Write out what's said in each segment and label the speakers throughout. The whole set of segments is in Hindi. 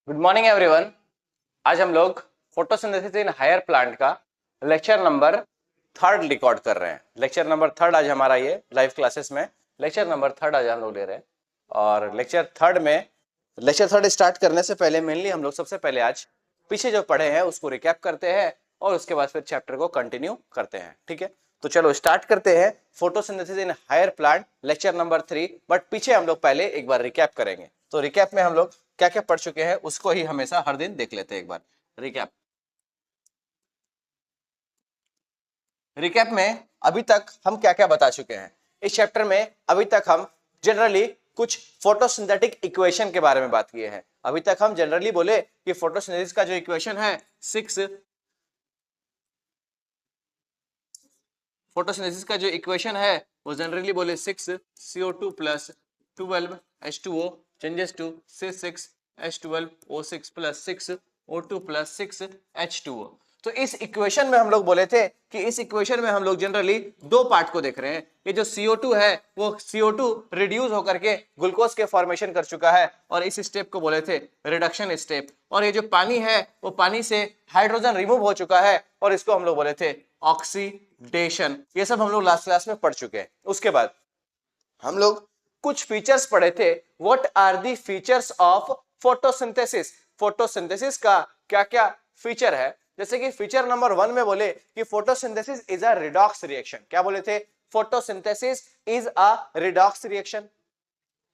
Speaker 1: Good morning everyone. आज हम लोग फोटोसिंथेसिस इन हायर प्लांट का लेक्चर नंबर थर्ड रिकॉर्ड कर रहे हैं। लेक्चर नंबर थर्ड आज हमारा ये लाइव क्लासेस में लेक्चर नंबर थर्ड आज हम लोग ले रहे हैं। और लेक्चर थर्ड स्टार्ट करने से पहले मेनली हम लोग सबसे पहले आज पीछे जो पढ़े हैं उसको रिकैप करते हैं और उसके बाद फिर चैप्टर को कंटिन्यू करते हैं। ठीक है, तो चलो स्टार्ट करते हैं photosynthesis in higher plant lecture number 3। But पीछे हम लोग पहले एक बार रिकैप करेंगे। तो रिकैप में हम लोग क्या क्या पढ़ चुके हैं उसको ही हमेशा हर दिन देख लेते हैं। एक बार रिकैप रिकैप में अभी तक हम क्या क्या बता चुके हैं इस चैप्टर में। अभी तक हम जनरली कुछ फोटोसिंथेटिक इक्वेशन के बारे में बात किए हैं। अभी तक हम जनरली बोले कि फोटोसिंथेसिस का जो इक्वेशन है सिक्स फोटोसिंथेसिस का जो इक्वेशन है वो जनरली बोले 6CO2 plus 12H2O changes to C6H12O6 plus 6O2 plus 6H2O। तो इस इक्वेशन में हम लोग बोले थे कि इस इक्वेशन में हम लोग जनरली दो पार्ट को देख रहे हैं। ये जो CO2 है वो CO2 रिड्यूस होकर के ग्लूकोज के फॉर्मेशन कर चुका है और इस स्टेप को बोले थे रिडक्शन स्टेप। और ये जो पानी है वो पानी से हाइड्रोजन रिमूव हो चुका है और इसको हम लोग बोले थे ऑक्सीडेशन। ये सब हम लोग लास्ट क्लास में पढ़ चुके हैं। उसके बाद हम लोग कुछ फीचर्स पढ़े थे। What are the features of photosynthesis. Photosynthesis का क्या क्या फीचर है। जैसे कि फीचर नंबर 1 में बोले कि photosynthesis is a redox reaction. क्या बोले थे? Photosynthesis is a redox reaction.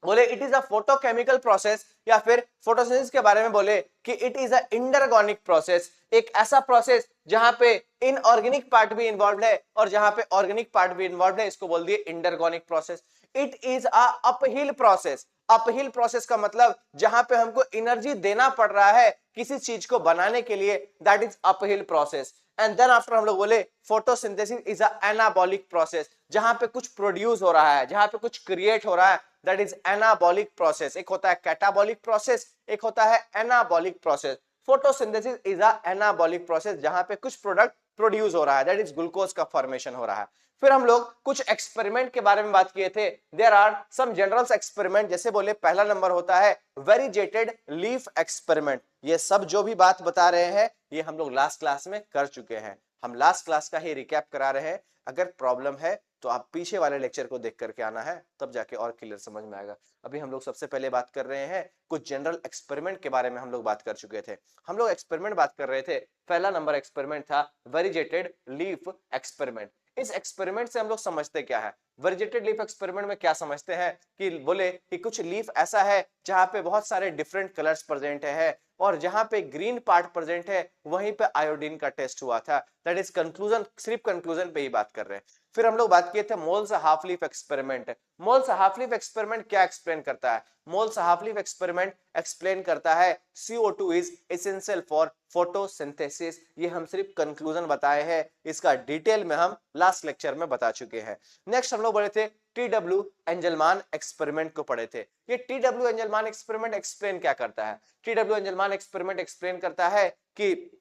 Speaker 1: बोले it is a photochemical process, या फिर फोटोसिंथेसिस के बारे में बोले कि it is a endergonic process. एक ऐसा प्रोसेस जहां पे इनऑर्गेनिक पार्ट भी इन्वॉल्व है और जहां पे ऑर्गेनिक पार्ट भी इन्वॉल्व है, इसको बोल दिए endergonic process. It is a uphill process. Uphill process का मतलब जहां पे हमको एनर्जी देना पड़ रहा है किसी चीज को बनाने के लिए, that is uphill process. And then after हम लोग बोले photosynthesis is a anabolic process. जहां पे कुछ प्रोड्यूस हो रहा है, जहां पे कुछ क्रिएट हो रहा है, दैट इज एनाबॉलिक प्रोसेस। एक होता है कैटाबॉलिक प्रोसेस, एक होता है anabolic process. Photosynthesis is a anabolic process जहां पे कुछ प्रोडक्ट प्रोड्यूस हो रहा है, दैट इज ग्लूकोज का फॉर्मेशन हो रहा है। फिर हम लोग कुछ एक्सपेरिमेंट के बारे में बात किए थे। There are some general experiment. जैसे बोले पहला नंबर होता है वेरिजेटेड लीफ एक्सपेरिमेंट। ये सब जो भी बात बता रहे हैं ये हम लोग लास्ट क्लास में कर चुके हैं। हम लास्ट क्लास का ही रिकैप करा रहे हैं। अगर प्रॉब्लम है तो आप पीछे वाले लेक्चर को देख करके आना है, तब जाके और क्लियर समझ में आएगा। अभी हम लोग सबसे पहले बात कर रहे हैं कुछ जनरल एक्सपेरिमेंट के बारे में। हम लोग बात कर चुके थे। हम लोग एक्सपेरिमेंट बात कर रहे थे। पहला नंबर एक्सपेरिमेंट था वेरिजेटेड लीफ एक्सपेरिमेंट। इस एक्सपेरिमेंट से हम लोग समझते क्या है? वेरिजेटेड लीफ एक्सपेरिमेंट में क्या समझते हैं कि बोले कि कुछ लीफ ऐसा है जहां पे बहुत सारे डिफरेंट कलर्स प्रेजेंट है और जहां पे ग्रीन पार्ट प्रेजेंट है वहीं पे आयोडीन का टेस्ट हुआ था। That is conclusion. सिर्फ कंक्लूजन पे ही बात कर रहे हैं। फिर हम लोग बात किए थे moles half leaf experiment. Moles half leaf experiment क्या एक्सप्लेन करता है? Moles half leaf experiment explain करता है CO2 is essential for photosynthesis. ये हम सिर्फ कंक्लूजन बताए हैं, इसका डिटेल में हम लास्ट लेक्चर में बता चुके हैं। नेक्स्ट हम लोग बोले थे TW एंजलमान एक्सपेरिमेंट को पढ़े थे। ये TW एंजलमान एक्सपेरिमेंट एक्सप्लेन क्या करता है? TW एंजलमान एक्सपेरिमेंट एक्सप्लेन करता है कि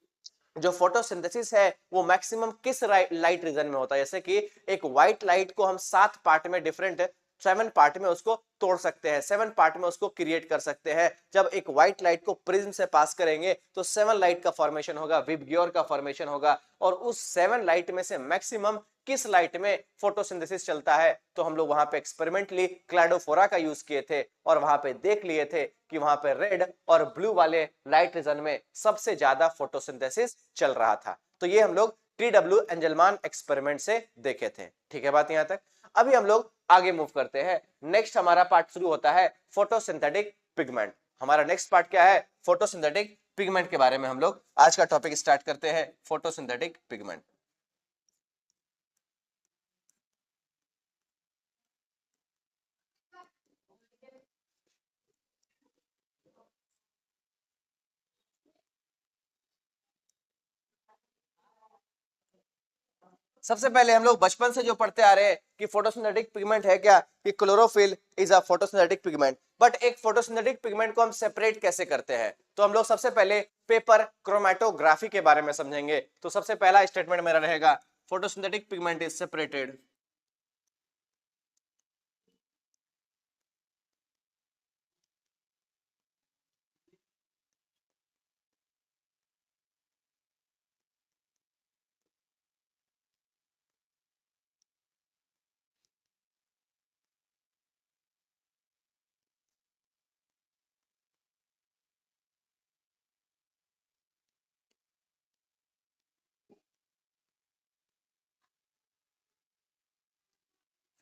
Speaker 1: जो फोटोसिंथेसिस है वो मैक्सिमम किस लाइट रीजन में होता है। जैसे कि एक व्हाइट लाइट को हम 7 पार्ट में डिफरेंट 7 पार्ट में उसको तोड़ सकते हैं, 7 पार्ट में उसको क्रिएट कर सकते हैं। जब एक व्हाइट लाइट को प्रिज्म से पास करेंगे तो 7 लाइट का फॉर्मेशन होगा, विबग्योर का फॉर्मेशन होगा। और उस 7 लाइट में से मैक्सिमम किस लाइट में फोटोसिंथेसिस चलता है, तो हम लोग वहां पे एक्सपेरिमेंटली क्लैडोफोरा का यूज किए थे और वहां पे देख लिए थे कि वहां पे रेड और ब्लू वाले लाइट रीजन में सबसे ज्यादा फोटोसिंथेसिस चल रहा था। तो ये हम लोग TW एंजलमान एक्सपेरिमेंट से देखे थे। ठीक है बात यहां तक। अभी हम लोग आगे मूव करते हैं। नेक्स्ट हमारा पार्ट शुरू होता है फोटोसिंथेटिक पिगमेंट। हमारा नेक्स्ट पार्ट क्या है? फोटोसिंथेटिक पिगमेंट के बारे में हम लोग आज का टॉपिक स्टार्ट करते हैं। Photosynthetic pigment. सबसे पहले हम लोग बचपन से जो पढ़ते आ रहे हैं कि फोटोसिंथेटिक पिगमेंट है क्या, कि chlorophyll is a photosynthetic pigment. But एक फोटोसिंथेटिक पिगमेंट को हम सेपरेट कैसे करते हैं? तो हम लोग सबसे पहले पेपर क्रोमेटोग्राफी के बारे में समझेंगे। तो सबसे पहला स्टेटमेंट मेरा रहेगा photosynthetic pigment is separated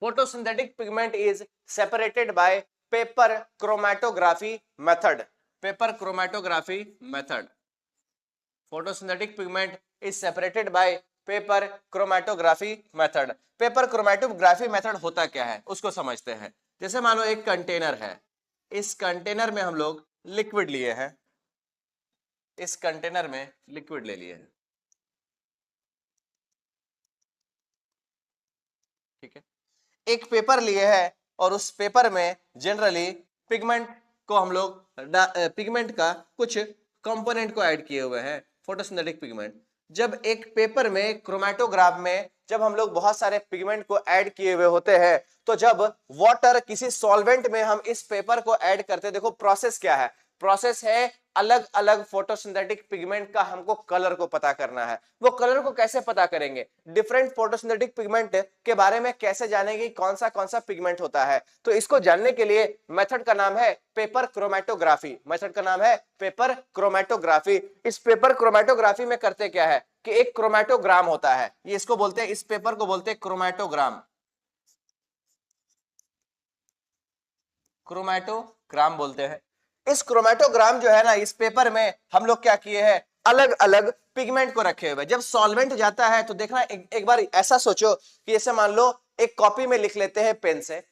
Speaker 1: photosynthetic pigment is separated by paper chromatography method. Paper chromatography method. Photosynthetic pigment is separated by paper chromatography method. Paper chromatography method होता क्या है उसको समझते हैं। जैसे मान लो एक कंटेनर है, इस कंटेनर में हम लोग लिक्विड लिए हैं, इस कंटेनर में लिक्विड ले लिए हैं, ठीक है। एक पेपर लिए हैं और उस पेपर में जनरली पिगमेंट को हम लोग पिगमेंट का कुछ कंपोनेंट को ऐड किए हुए हैं, फोटोसिंथेटिक पिगमेंट। जब एक पेपर में क्रोमेटोग्राफ में जब हम लोग बहुत सारे पिगमेंट को ऐड किए हुए होते हैं, तो जब वाटर किसी सॉल्वेंट में हम इस पेपर को ऐड करते हैं, देखो प्रोसेस क्या है, प्रोसेस है अलग अलग फोटोसिंथेटिक पिगमेंट का हमको कलर को पता करना है। वो कलर को कैसे पता करेंगे, डिफरेंट फोटोसिंथेटिक पिगमेंट के बारे में कैसे जानेंगे कौन सा पिगमेंट होता है, तो इसको जानने के लिए मेथड का नाम है पेपर क्रोमेटोग्राफी। मेथड का नाम है पेपर क्रोमेटोग्राफी। इस पेपर क्रोमेटोग्राफी में करते क्या है कि एक क्रोमेटोग्राम होता है, ये इसको बोलते हैं, इस पेपर को बोलते हैं क्रोमेटोग्राम। क्रोमेटोग्राम बोलते हैं। इस क्रोमेटोग्राम जो है ना, इस पेपर में हम लोग क्या किए हैं, अलग अलग पिगमेंट को रखे हुए। जब सॉल्वेंट जाता है तो देखना एक बार ऐसा सोचो कि जैसे मान लो एक कॉपी में लिख लेते हैं पेन से,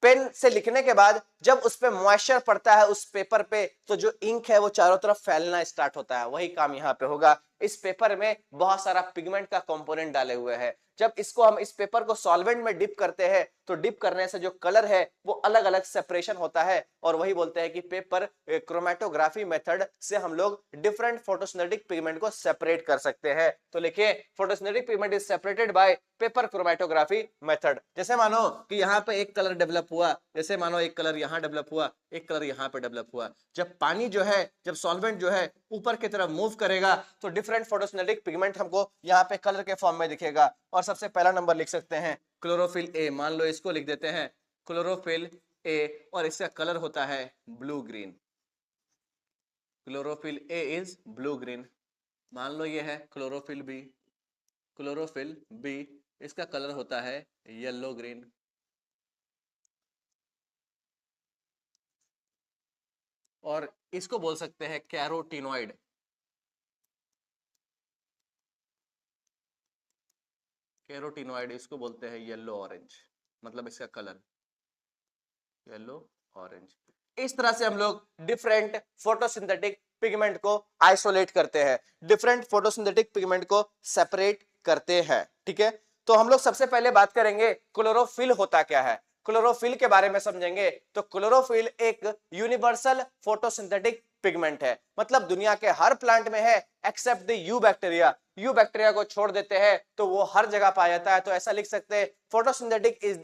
Speaker 1: पेन से लिखने के बाद जब उस पे मॉइस्चर पड़ता है उस पेपर पे, तो जो इंक है वो चारों तरफ फैलना स्टार्ट होता है। वही काम यहाँ पे होगा। इस पेपर में बहुत सारा पिगमेंट का कंपोनेंट डाले हुए हैं। जब इसको हम इस पेपर को सॉल्वेंट में डिप करते हैं तो डिप करने से जो कलर है वो अलग अलग सेपरेशन होता है, और वही बोलते हैं कि पेपर क्रोमेटोग्राफी मेथड से हम लोग डिफरेंट फोटोसिंथेटिक पिगमेंट को सेपरेट कर सकते हैं। तो लिखिए photosynthetic pigment is separated by paper chromatography method. जैसे मानो कि यहाँ पे एक कलर डेवलप हुआ, जैसे मानो एक कलर यहाँ डेवलप हुआ, एक कलर यहाँ पे डेवलप हुआ। जब पानी जो है, जब सॉल्वेंट जो है ऊपर की तरफ मूव करेगा तो डिफरेंट फोटोसिंथेटिक पिगमेंट हमको यहाँ पे कलर के फॉर्म में दिखेगा। और सबसे पहला नंबर लिख सकते हैं क्लोरोफिल ए, मान लो इसको लिख देते हैं क्लोरोफिल ए, और इसका कलर होता है blue green. Chlorophyll A is blue green. मान लो ये है क्लोरोफिल बी, क्लोरोफिल बी, इसका कलर होता है येलो ग्रीन। और इसको बोल सकते हैं कैरोटीनॉइड। कैरोटीनॉइड इसको बोलते हैं येलो ऑरेंज, मतलब इसका कलर येलो ऑरेंज। इस तरह से हम लोग डिफरेंट फोटोसिंथेटिक पिगमेंट को आइसोलेट करते हैं, डिफरेंट फोटोसिंथेटिक पिगमेंट को सेपरेट करते हैं, ठीक है। तो हम लोग सबसे पहले बात करेंगे क्लोरोफिल होता क्या है। क्लोरोफिल के बारे में समझेंगे तो क्लोरोफिल एक यूनिवर्सल फोटोसिंथेटिक पिगमेंट है, मतलब दुनिया के हर प्लांट में है except the eubacteria. Eubacteria को छोड़ देते हैं तो वो हर जगह पाया जाता है। तो ऐसा लिख सकते हैं photosynthetic is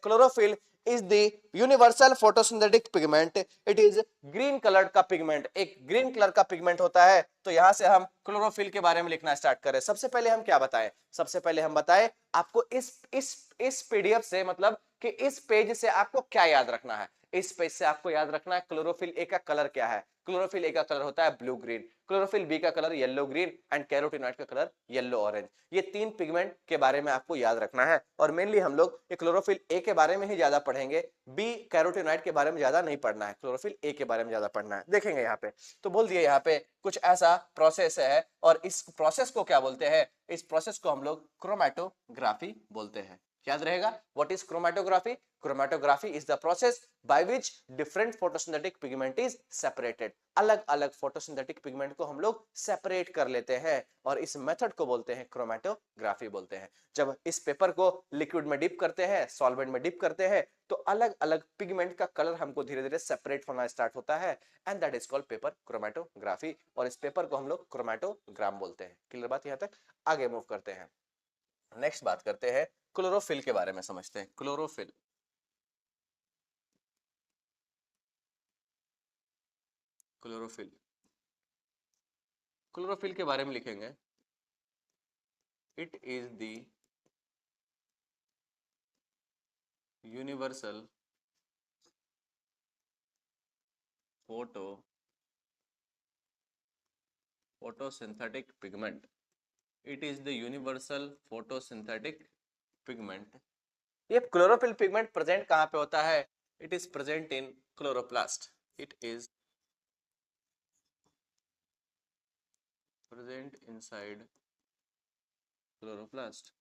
Speaker 1: chlorophyll is the universal photosynthetic pigment. It is green colored का पिगमेंट, एक ग्रीन कलर का पिगमेंट होता है। तो यहां से हम क्लोरोफिल के बारे में लिखना स्टार्ट करें। सबसे पहले हम क्या बताएं, सबसे पहले हम बताएं आपको इस पीडीएफ से, मतलब कि इस पेज से आपको क्या याद रखना है। इस पेज से आपको याद रखना है क्लोरोफिल ए का कलर क्या है। क्लोरोफिल ए का कलर होता है ब्लू ग्रीन, क्लोरोफिल बी का colour yellow green and carotenoid का कलर येलो ऑरेंज। ये तीन पिगमेंट के बारे में आपको याद रखना है। और मेनली हम लोग क्लोरोफिल ए के बारे में ही ज्यादा पढ़ेंगे, बी कैरोटीनॉइड के बारे में ज्यादा नहीं पढ़ना है, क्लोरोफिल ए के बारे में ज्यादा पढ़ना है। देखेंगे यहाँ पे, तो बोल दिए यहाँ पे कुछ ऐसा प्रोसेस है, और इस प्रोसेस को क्या बोलते हैं, इस प्रोसेस को हम लोग क्रोमेटोग्राफी बोलते हैं। याद रहेगा what is chromatography. Chromatography is the process by which different photosynthetic pigment is separated. अलग अलग फोटोसिंथेटिक पिगमेंट को हम लोग सेपरेट कर लेते हैं, और इस मेथड को बोलते हैं क्रोमेटोग्राफी बोलते हैं। जब इस पेपर को लिक्विड में डिप करते हैं, सॉल्वेंट में डिप करते हैं, तो अलग अलग पिगमेंट का कलर हमको धीरे धीरे सेपरेट होना स्टार्ट होता है, and that is called paper chromatography. और इस पेपर को हम लोग क्रोमेटोग्राम बोलते हैं। क्लियर बात यहां तक। आगे मूव करते हैं, नेक्स्ट बात करते हैं क्लोरोफिल के बारे में, समझते हैं क्लोरोफिल। क्लोरोफिल, क्लोरोफिल के बारे में लिखेंगे it is the universal photosynthetic pigment. It is the universal photosynthetic pigment ये क्लोरोफिल पिगमेंट प्रेजेंट कहाँ पे होता है? It is present in chloroplast. It is present inside chloroplast.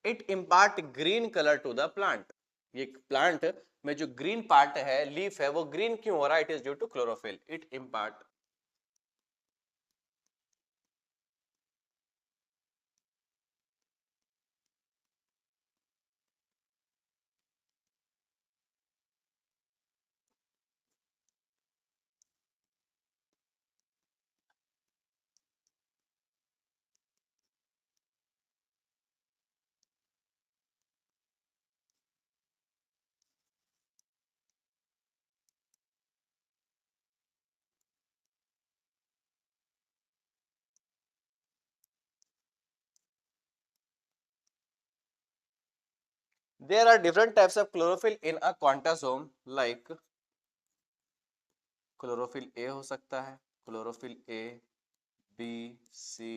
Speaker 1: It impart green colour to the plant. ये प्लांट में जो ग्रीन पार्ट है, लीफ है, वो ग्रीन क्यों हो रहा है? It is due to chlorophyll. It impart there are different types of chlorophyll in a quantasome like chlorophyll A हो सकता है, chlorophyll A, B, C,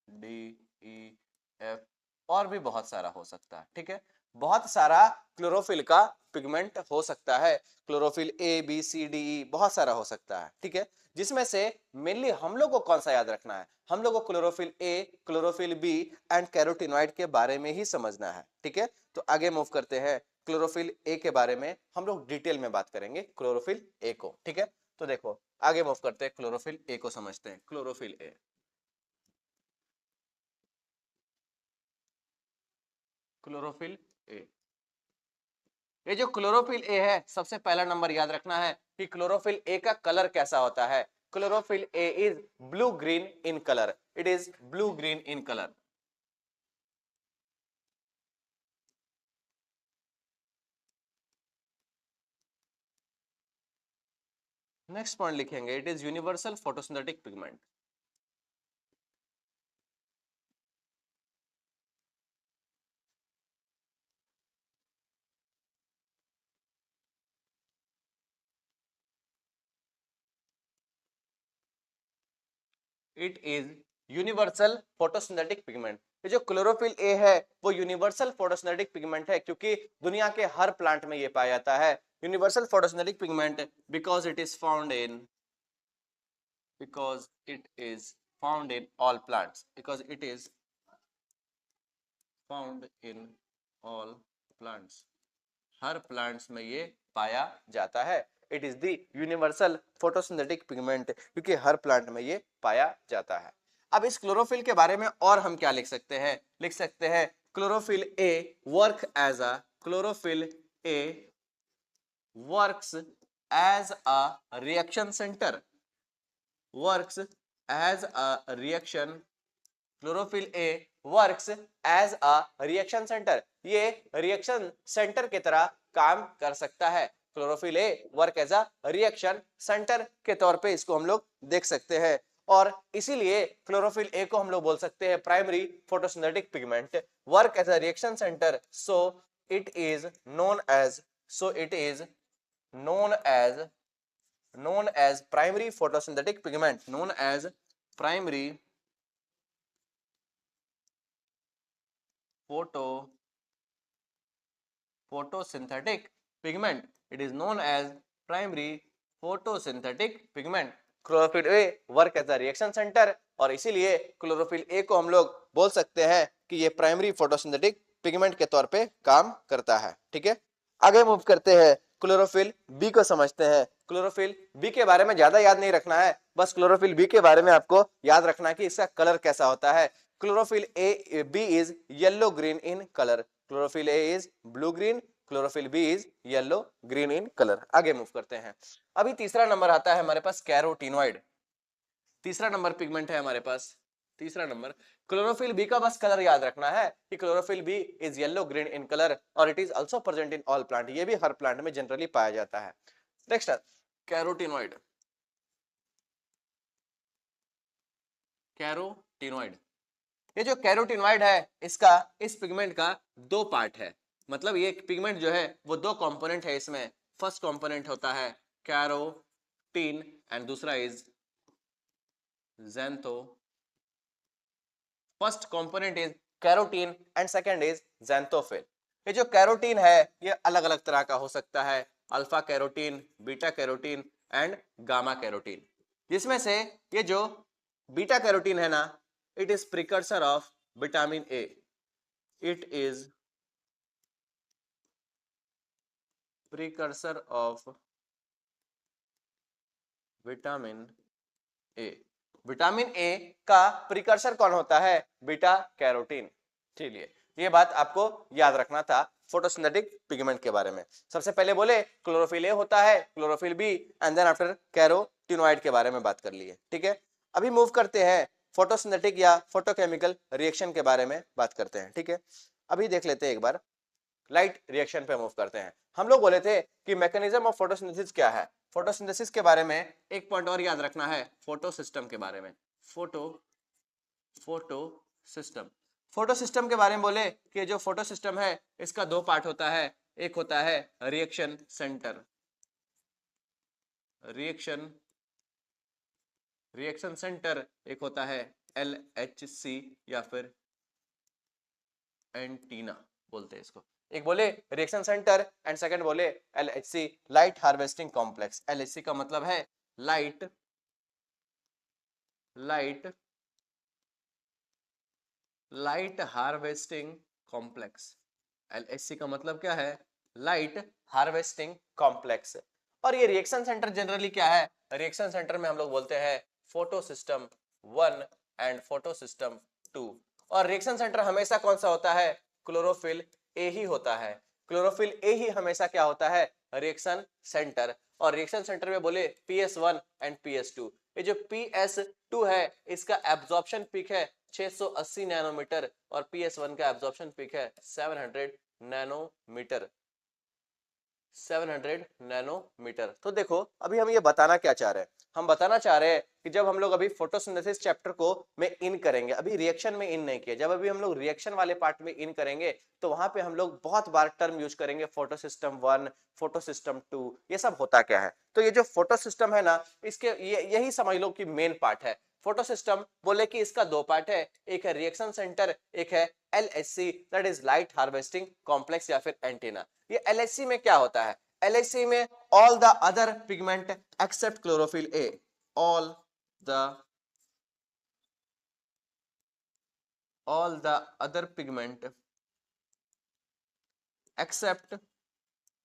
Speaker 1: D, E, F, और भी बहुत सारा हो सकता है। ठीक है, बहुत सारा क्लोरोफिल का पिगमेंट हो सकता है। Chlorophyll A, B, C, D, ई बहुत सारा हो सकता है। ठीक है, जिसमें से मेनली हम लोग को कौन सा याद रखना है? हम लोग को chlorophyll A, chlorophyll B and carotenoid के बारे में ही समझना है। ठीक है, तो आगे मूव करते हैं। क्लोरोफिल ए के बारे में हम लोग डिटेल में बात करेंगे, क्लोरोफिल ए को। ठीक है, तो देखो आगे मूव करते हैं, क्लोरोफिल ए को समझते हैं। क्लोरोफिल ए, क्लोरोफिल ए, ये जो क्लोरोफिल ए है, सबसे पहला नंबर याद रखना है कि क्लोरोफिल ए का कलर कैसा होता है। Chlorophyll A is blue green in colour. It is blue green in colour. Next point लिखेंगे, it is universal photosynthetic pigment. It is universal photosynthetic pigment. ये जो क्लोरोफिल ए है वो यूनिवर्सल फोटोसिंथेटिक पिगमेंट है, क्योंकि दुनिया के हर प्लांट में ये पाया जाता है। Universal photosynthetic pigment because it is found in, because it is found in all plants, because it is found in all plants, her plants में ये पाया जाता है। It is the universal photosynthetic pigment, क्योंकि हर प्लांट में ये पाया जाता है। अब इस क्लोरोफिल के बारे में और हम क्या लिख सकते हैं? लिख सकते हैं chlorophyll A work as a, chlorophyll A works as a reaction centre, works as a reaction, chlorophyll A works as a reaction centre. ये रिएक्शन सेंटर की तरह काम कर सकता है। Chlorophyll A work as a reaction centre के तौर पे इसको हम लोग देख सकते हैं, और इसीलिए क्लोरोफिल ए को हम लोग बोल सकते हैं primary photosynthetic pigment. Work as a reaction centre, so it is known as, so it is known as, known as primary photosynthetic pigment, known as primary photosynthetic pigment, it is known as primary photosynthetic pigment। Chlorophyll A work as a reaction centre, और इसीलिए क्लोरोफिल ए को हम लोग बोल सकते हैं कि ये प्राइमरी फोटोसिंथेटिक पिगमेंट के तौर पे काम करता है। ठीक है, आगे मूव करते हैं, क्लोरोफिल बी को समझते हैं। क्लोरोफिल बी के बारे में ज्यादा याद नहीं रखना है, बस क्लोरोफिल बी के बारे में आपको याद रखना है कि इसका कलर कैसा होता है। Chlorophyll A B is yellow green in colour, chlorophyll A is blue green, chlorophyll B is yellow green in colour. आगे मूव करते हैं। अभी तीसरा नंबर आता है हमारे पास कैरोटीनॉइड। तीसरा नंबर पिगमेंट है हमारे पास, तीसरा नंबर। क्लोरोफिल बी का बस कलर याद रखना है कि chlorophyll B is yellow green in colour, और it is also present in all plant. ये भी हर प्लांट में जनरली पाया जाता है। Next carotenoid, carotenoid. ये जो कैरोटीनॉइड है, इसका, इस पिगमेंट का दो पार्ट है। मतलब ये पिगमेंट जो है वो दो कंपोनेंट है इसमें। फर्स्ट कंपोनेंट होता है कैरोटीन एंड दूसरा is xanthine। First component is carotene and second is xanthophyll. ये जो कैरोटीन है ये अलग अलग तरह का हो सकता है, alpha carotene, beta carotene and gamma carotene, जिसमें से ये जो बीटा कैरोटीन है ना, it is precursor of vitamin A, it is precursor of vitamin A. Vitamin A का प्रिकर्सर कौन होता है? Beta carotene. चलिए ये बात आपको याद रखना था फोटोसिंथेटिक पिगमेंट के बारे में। सबसे पहले बोले क्लोरोफिल ए होता है, chlorophyll B, and then after carotenoid के बारे में बात कर लिए। ठीक है, अभी मूव करते हैं फोटोसिंथेटिक या फोटोकेमिकल रिएक्शन के बारे में बात करते हैं। ठीक है, अभी देख लेते हैं एक बार, लाइट रिएक्शन पे मूव करते हैं। हम लोग बोले थे कि मैकेनिज्म ऑफ फोटोसिंथेसिस क्या है। फोटोसिंथेसिस के बारे में एक पॉइंट और याद रखना है, फोटो सिस्टम के बारे में। फोटो सिस्टम के बारे में बोले कि जो फोटो सिस्टम है इसका दो पार्ट होता है, एक होता है रिएक्शन सेंटर, रिएक्शन सेंटर, एक होता है LHC या फिर एंटीना बोलते हैं इसको। एक बोले रिएक्शन सेंटर एंड सेकंड बोले LHC, light harvesting complex. LHC का मतलब है लाइट हार्वेस्टिंग कॉम्प्लेक्स। LHC का मतलब क्या है? Light harvesting complex. और ये रिएक्शन सेंटर जनरली क्या है? रिएक्शन सेंटर में हम लोग बोलते हैं photo system 1 and photo system 2। और रिएक्शन सेंटर हमेशा कौन सा होता है? क्लोरोफिल ए ही होता है। क्लोरोफिल ए ही हमेशा क्या होता है? Reaction centre. और रिएक्शन सेंटर में बोले PS1 एंड PS2। ये जो PS2 है इसका एब्जॉर्प्शन पीक है 680 नैनोमीटर और PS1 का एब्जॉर्प्शन पीक है 700 नैनोमीटर। तो देखो अभी हम ये बताना क्या चाह रहे हैं, हम बताना चाह रहे हैं कि जब हम लोग अभी फोटोसिंथेसिस चैप्टर को में इन करेंगे, अभी रिएक्शन में इन नहीं किया, जब अभी हम लोग रिएक्शन वाले पार्ट में इन करेंगे तो वहां पे हम लोग बहुत बार टर्म यूज करेंगे फोटो सिस्टम 1, फोटो सिस्टम 2। ये सब होता क्या है? तो ये जो फोटो सिस्टम है ना, इसके यही समझ लो कि मेन पार्ट है। फोटो सिस्टम बोले कि इसका दो पार्ट है, एक है रिएक्शन सेंटर, एक है LHC, that is light harvesting complex या फिर एंटीना। ये LHC में क्या होता है? LHC में all the other pigment except chlorophyll A, all the other pigment except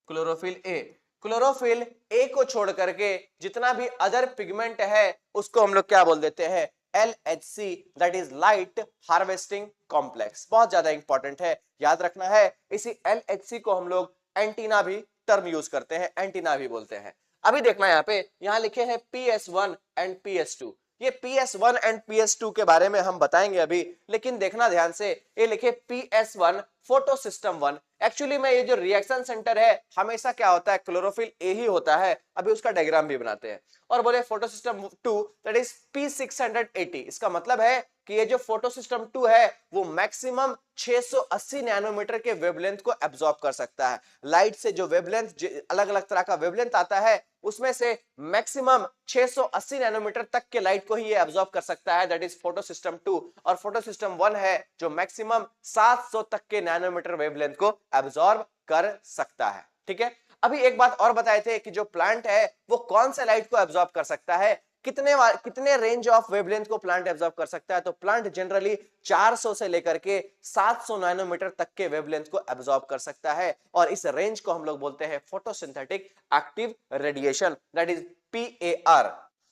Speaker 1: chlorophyll A, chlorophyll A को छोड़ करके जितना भी अदर पिगमेंट है उसको हम लोग क्या बोल देते हैं? LHC, that is light harvesting complex. बहुत ज्यादा इंपॉर्टेंट है, याद रखना है। इसी LHC को हम लोग एंटीना भी टर्म यूज करते हैं, एंटीना भी बोलते हैं। अभी देखना यहाँ पे, यहाँ लिखे हैं PS1 एंड PS2। ये PS1 एंड PS2 के बारे में हम बताएंगे अभी, लेकिन देखना ध्यान से, ये लिखे PS1 फोटो सिस्टम 1। एक्चुअली में ये जो रिएक्शन सेंटर है हमेशा क्या होता है? क्लोरोफिल ए ही होता है। अभी उसका डायग्राम भी बनाते हैं। और बोले photo system 2 that is P680। इसका मतलब है कि ये जो फोटो सिस्टम 2 है वो मैक्सिमम 680 नैनोमीटर के वेवलेंथ को एब्जॉर्ब कर सकता है। लाइट से जो वेवलेंथ, अलग अलग तरह का वेवलेंथ आता है उसमें से मैक्सिमम 680 नैनोमीटर तक के लाइट को ही ये एब्जॉर्ब कर सकता है, दैट इज फोटो सिस्टम 2। और फोटो सिस्टम 1 है जो मैक्सिमम 700 तक के नैनोमीटर वेवलेंथ को एब्जॉर्ब कर सकता है। ठीक है, अभी एक बात और बताए थे कि जो प्लांट है वो कौन सा लाइट को एब्जॉर्ब कर सकता है, कितने रेंज ऑफ वेवलेंथ को प्लांट एब्जॉर्ब कर सकता है। तो प्लांट जनरली 400 से लेकर के 700 नैनोमीटर तक के वेवलेंथ को एब्जॉर्ब कर सकता है। और इस रेंज को हम लोग बोलते हैं photosynthetic active radiation, that is PAR।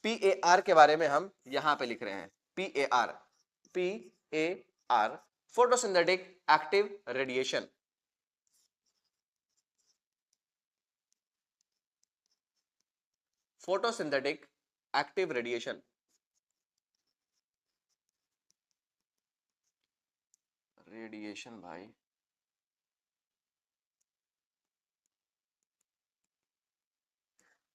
Speaker 1: PAR के बारे में हम यहां पे लिख रहे हैं, PAR, photosynthetic active radiation. Photosynthetic active radiation, भाई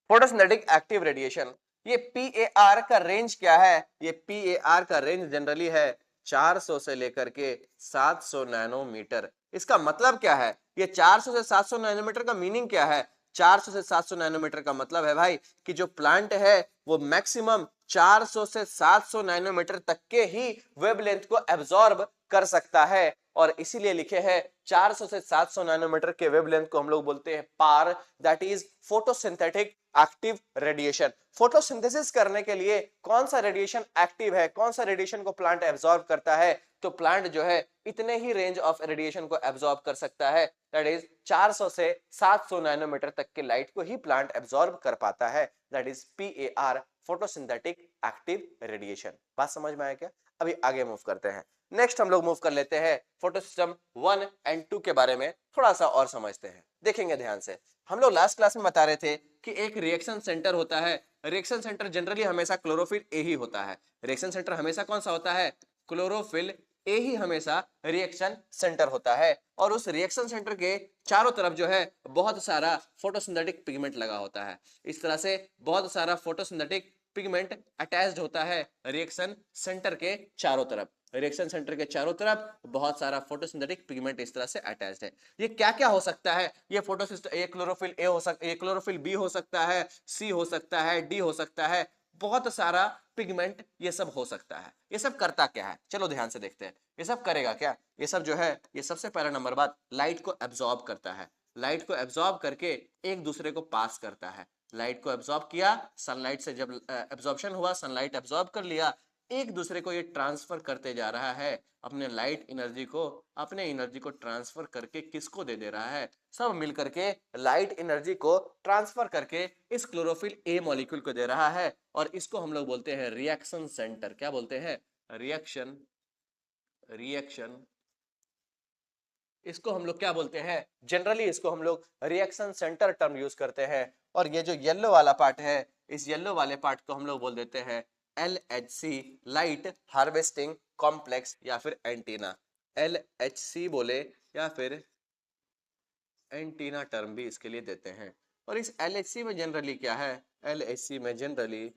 Speaker 1: फोटोसिंथेटिक एक्टिव रेडिएशन। ये PAR का रेंज क्या है? ये PAR का रेंज जनरली है 400 से लेकर के 700 नैनोमीटर। इसका मतलब क्या है? ये 400 से 700 नैनोमीटर का मीनिंग क्या है? 400 से 700 नैनोमीटर का मतलब है भाई कि जो प्लांट है वो मैक्सिमम 400 से 700 नैनोमीटर तक के ही वेवलेंथ को एब्जॉर्ब कर सकता है और इसीलिए लिखे हैं 400 से 700 नैनोमीटर के वेवलेंथ को हम लोग बोलते हैं PAR, that is photosynthetic active radiation. Photosynthesis करने के लिए कौन सा रेडिएशन एक्टिव है, कौन सा रेडिएशन को प्लांट एब्जॉर्ब करता है, तो प्लांट जो है इतने ही रेंज ऑफ रेडिएशन को एब्जॉर्ब कर सकता है, दैट इज 400 से 700 नैनोमीटर तक के लाइट को ही प्लांट एब्जॉर्ब कर पाता है, that is PAR, photosynthetic active radiation. बात समझ में आया क्या? अभी आगे मूव करते हैं। नेक्स्ट हम लोग मूव कर लेते हैं फोटो सिस्टम 1 एंड 2 के बारे में थोड़ा सा और समझते हैं। देखेंगे ध्यान से, हम लोग लास्ट क्लास में बता रहे थे कि एक रिएक्शन सेंटर होता है। रिएक्शन सेंटर जनरली हमेशा क्लोरोफिल ए ही होता है। रिएक्शन सेंटर हमेशा कौन सा होता है? क्लोरोफिल ए ही हमेशा रिएक्शन सेंटर होता है और उस रिएक्शन सेंटर के चारों तरफ जो है बहुत सारा फोटोसिंथेटिक पिगमेंट लगा होता है। इस तरह से बहुत सारा फोटोसिंथेटिक पिगमेंट अटैच्ड होता है रिएक्शन सेंटर के चारों तरफ। रिएक्शन सेंटर के चारों तरफ बहुत सारा फोटोसिंथेटिक पिगमेंट इस तरह से अटैच्ड है। ये क्या क्या हो सकता है? ये फोटोसिस्टम, ये क्लोरोफिल ए हो सकता है, ये क्लोरोफिल बी हो सकता है, सी हो सकता है, डी हो सकता है, बहुत सारा पिगमेंट ये सब हो सकता है। ये सब करता क्या है? चलो ध्यान से देखते हैं। ये सब करेगा क्या? ये सब जो है, ये सबसे पहला नंबर बात, लाइट को एब्जॉर्ब करता है। लाइट को एब्जॉर्ब करके एक दूसरे को पास करता है। लाइट को एब्जॉर्ब किया, सनलाइट से जब एब्जॉर्प्शन हुआ, सनलाइट एब्जॉर्ब कर लिया, एक दूसरे को ये ट्रांसफर करते जा रहा है अपने लाइट एनर्जी को, अपने एनर्जी को ट्रांसफर करके किसको दे दे रहा है? सब मिलकर के लाइट एनर्जी को ट्रांसफर करके इस क्लोरोफिल ए मॉलिक्यूल को दे रहा है और इसको हम लोग बोलते हैं रिएक्शन सेंटर। क्या बोलते हैं? रिएक्शन रिएक्शन इसको हम लोग क्या बोलते हैं? जनरली इसको हम लोग रिएक्शन सेंटर टर्म यूज करते हैं। और ये जो येलो वाला पार्ट है, इस येलो वाले पार्ट को हम लोग बोल देते हैं LHC, लाइट हार्वेस्टिंग कॉम्प्लेक्स या फिर एंटीना। LHC बोले या फिर एंटीना टर्म भी इसके लिए देते हैं। और इस LHC में जनरली क्या है? LHC में जनरली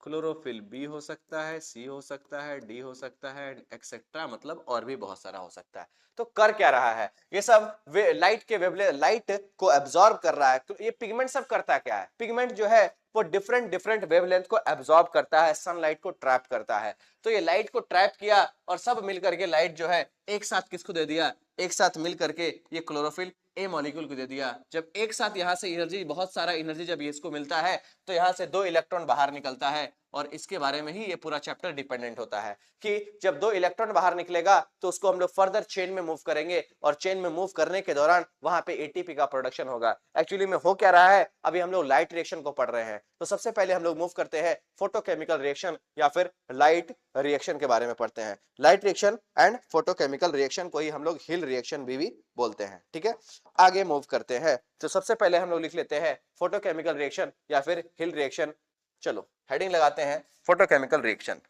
Speaker 1: क्लोरोफिल बी हो सकता है, सी हो सकता है, डी हो सकता है, एक्सेट्रा, मतलब और भी बहुत सारा हो सकता है। तो कर क्या रहा है? ये सब लाइट के वेवलेंथ, लाइट को एब्जॉर्ब कर रहा है। तो ये पिगमेंट सब करता क्या है? पिगमेंट जो है वो डिफरेंट डिफरेंट वेवलेंथ को एब्जॉर्ब करता है, सनलाइट को ट्रैप करता है। तो ये लाइट को ट्रैप किया और सब मिलकर के लाइट जो है एक साथ किसको दे दिया? एक साथ मिल करके ये क्लोरोफिल ए मॉलिक्यूल को दे दिया। जब एक साथ यहाँ से एनर्जी, बहुत सारा एनर्जी जब इसको मिलता है तो यहाँ से 2 इलेक्ट्रॉन बाहर निकलता है और इसके बारे में ही ये पूरा चैप्टर डिपेंडेंट होता है कि जब 2 इलेक्ट्रॉन बाहर निकलेगा तो उसको हम लोग फर्दर चेन में मूव करेंगे और चेन में मूव करने के दौरान वहां पे एटीपी का प्रोडक्शन होगा। एक्चुअली में हो क्या रहा है? अभी हम लोग लाइट रिएक्शन को पढ़ रहे हैं, तो सबसे पहले हम लोग मूव करते हैं फोटोकेमिकल रिएक्शन या फिर लाइट रिएक्शन के बारे में पढ़ते हैं। Light reaction and photochemical reaction को ही हम लोग हिल रिएक्शन भी बोलते हैं। ठीक है, आगे मूव करते हैं। तो सबसे पहले हम लोग लिख लेते हैं फोटोकेमिकल रिएक्शन या फिर हिल रिएक्शन। चलो हेडिंग लगाते हैं फोटोकेमिकल रिएक्शन।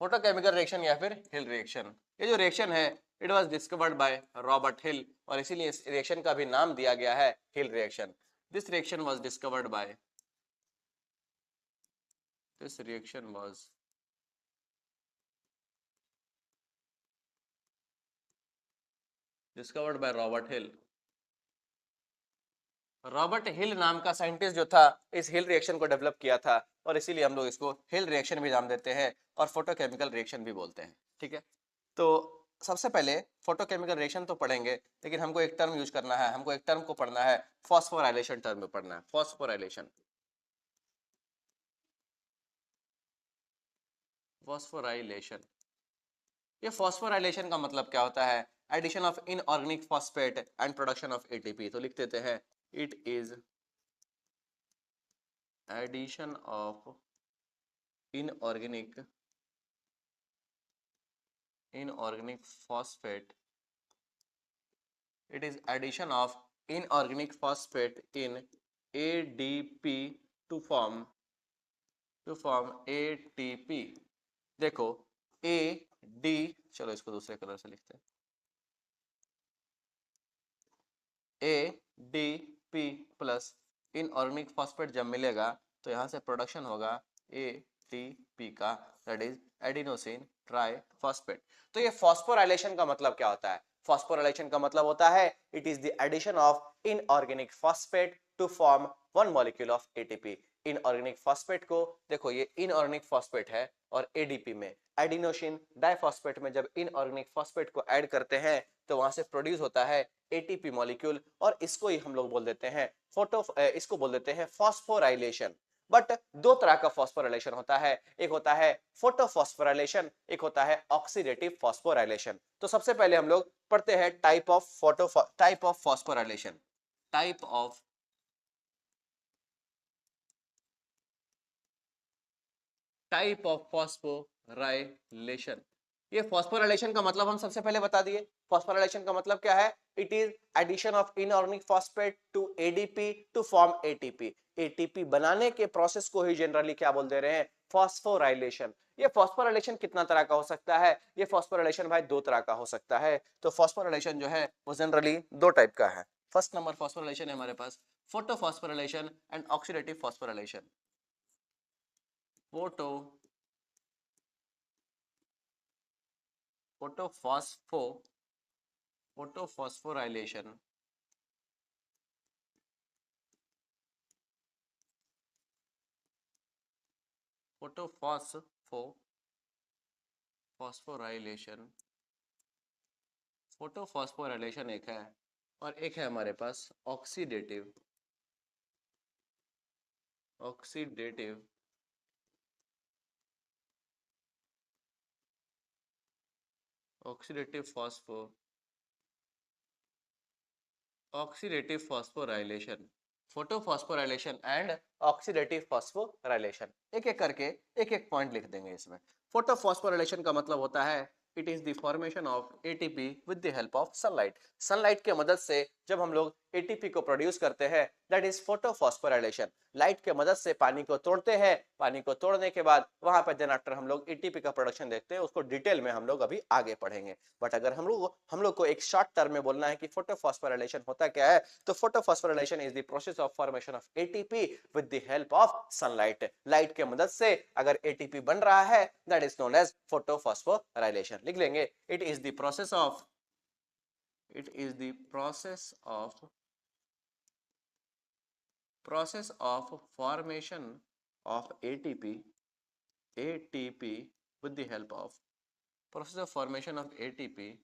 Speaker 1: फोटोकेमिकल रिएक्शन या फिर हिल रिएक्शन, ये जो रिएक्शन है it was discovered by Robert हिल और इसीलिए इस रिएक्शन का भी नाम दिया गया है Hill reaction. This reaction was discovered by this reaction was discovered by Robert Hill. Robert Hill नाम का साइंटिस्ट जो था इस हिल रिएक्शन को डेवलप किया था और इसीलिए हम लोग इसको हिल रिएक्शन भी नाम देते हैं और फोटोकेमिकल रिएक्शन भी बोलते हैं। ठीक है, तो सबसे पहले फोटोकेमिकल रिएक्शन तो पढ़ेंगे, लेकिन हमको एक टर्म यूज करना है, हमको एक टर्म को पढ़ना है, फॉस्फोराइलेशन टर्म में पढ़ना है। फॉस्फोराइलेशन, फॉस्फोराइलेशन, ये फॉस्फोराइलेशन का मतलब क्या होता है? Addition of inorganic phosphate and production of ATP. तो लिख देते हैं it is addition of inorganic phosphate, it is addition of inorganic phosphate in ADP to form ATP। देखो AD, चलो इसको दूसरे कलर से लिखते हैं, ADP प्लस इनऑर्गेनिक फॉस्फेट जब मिलेगा तो यहाँ से प्रोडक्शन होगा ATP का, दैट इज एडिनोसिन ट्राइफॉस्फेट। तो ये फॉस्फोराइलेशन का मतलब क्या होता है? फॉस्फोराइलेशन का मतलब होता है it is the addition of inorganic phosphate to form one molecule of ATP. Inorganic phosphate को देखो, ये इनऑर्गेनिक फॉस्फेट है और एडीपी में एडिनोसिन डाइफॉस्फेट में जब इनऑर्गेनिक फॉस्फेट को ऐड करते हैं तो वहां से प्रोड्यूस होता है एटीपी मॉलिक्यूल, और इसको ही हम लोग बोल देते हैं इसको बोल देते हैं फॉस्फोराइलेशन। बट दो तरह का फॉस्फोराइलेशन होता है, एक होता है फोटोफॉस्फोराइलेशन, एक होता है ऑक्सीडेटिव फॉस्फोराइलेशन। तो सबसे पहले हम लोग पढ़ते हैं type of phosphorylation. Type of phosphorylation. ये फॉस्फोराइलेशन का मतलब हम सबसे पहले बता दिए। फॉस्फोराइलेशन का मतलब क्या है? It is addition of inorganic phosphate to ADP to form ATP. ATP बनाने के प्रोसेस को ही जनरली क्या बोल दे रहे हैं? फॉस्फोराइलेशन। ये फॉस्फोराइलेशन कितना तरह का हो सकता है? ये फॉस्फोराइलेशन भाई दो तरह का हो सकता है। तो फॉस्फोराइलेशन जो है वो जनरली दो टाइप का है। फर्स्ट नंबर फॉस्फोराइलेशन है हमारे पास photophosphorylation and oxidative phosphorylation. Photophosphorylation photophosphorylation एक है, और एक है हमारे पास oxidative phosphorylation. Photophosphorylation and oxidative phosphorylation, एक एक करके एक एक पॉइंट लिख देंगे इसमें। फोटोफॉस्फोराइलेशन का मतलब होता है it is the formation of ATP with the help of sunlight. Sunlight के मदद से जब हम लोग एटीपी को प्रोड्यूस करते हैं, दैट इज फोटोफॉस्फोराइलेशन। लाइट के मदद से पानी को तोड़ते हैं, पानी को तोड़ने के बाद वहां पर देन आफ्टर हम लोग एटीपी का प्रोडक्शन देखते हैं, उसको डिटेल में हम लोग अभी आगे पढ़ेंगे। बट अगर हम लोग को एक शॉर्ट टर्म में बोलना है कि फोटोफॉस्फोराइलेशन होता क्या है, तो photophosphorylation is the process of formation of ATP with the help of sunlight. Light के मदद से अगर एटीपी बन रहा है, that is known as photophosphorylation. लिख लेंगे, it is the process of formation of ATP with the help of formation of ATP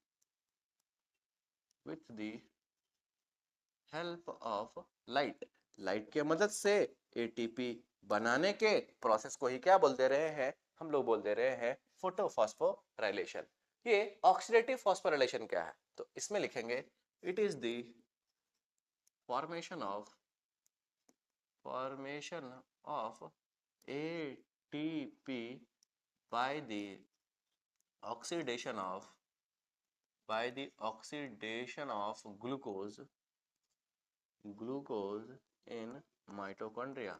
Speaker 1: with the help of light। Light के मदद से एटीपी बनाने के प्रोसेस को ही क्या बोल दे रहे हैं? हम लोग बोल दे रहे हैं फोटोफॉस्फोराइलेशन। ये ऑक्सीडेटिव फॉस्फोराइलेशन क्या है? तो इसमें लिखेंगे it is the formation of ATP by the oxidation of glucose in mitochondria।